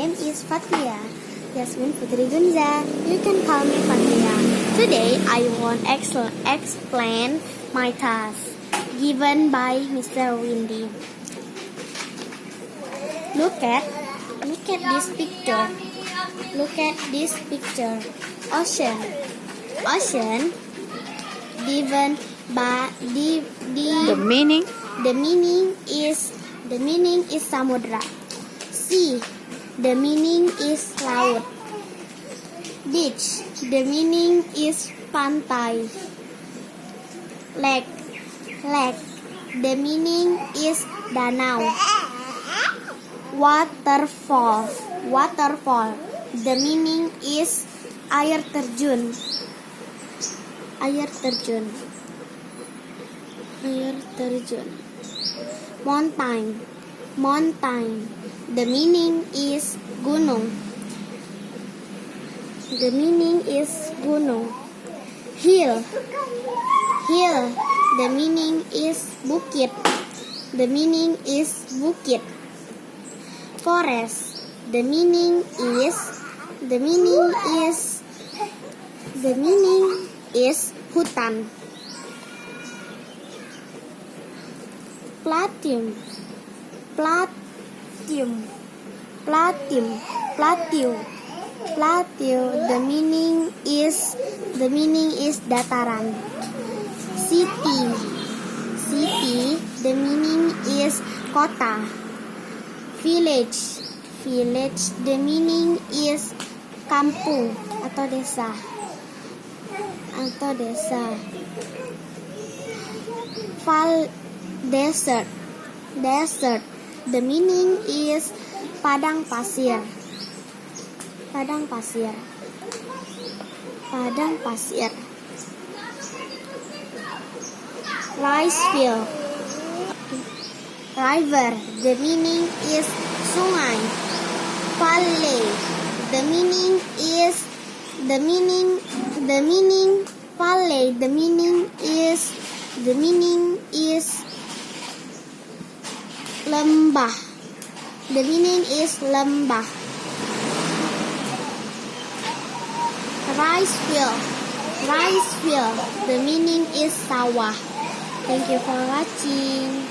name is Fatia Yasmin Putri Gunza. You can call me Fatia. Today I want to explain my task given by Mr. Windy. Look at this picture. Look at this picture. Ocean. Given by The meaning? the meaning is samudra. Sea, the meaning is laut. Beach, the meaning is pantai. Lake, the meaning is danau. Waterfall, the meaning is air terjun. Mountain, the meaning is gunung. Hill, the meaning is bukit. Forest, the meaning is hutan. Plateau, the meaning is dataran. City, the meaning is kota. Village, the meaning is kampung atau desa. Desert, the meaning is padang pasir. Rice field, river, the meaning is sungai. Valley, the meaning is lembah. Rice field, the meaning is sawah. Thank you for watching.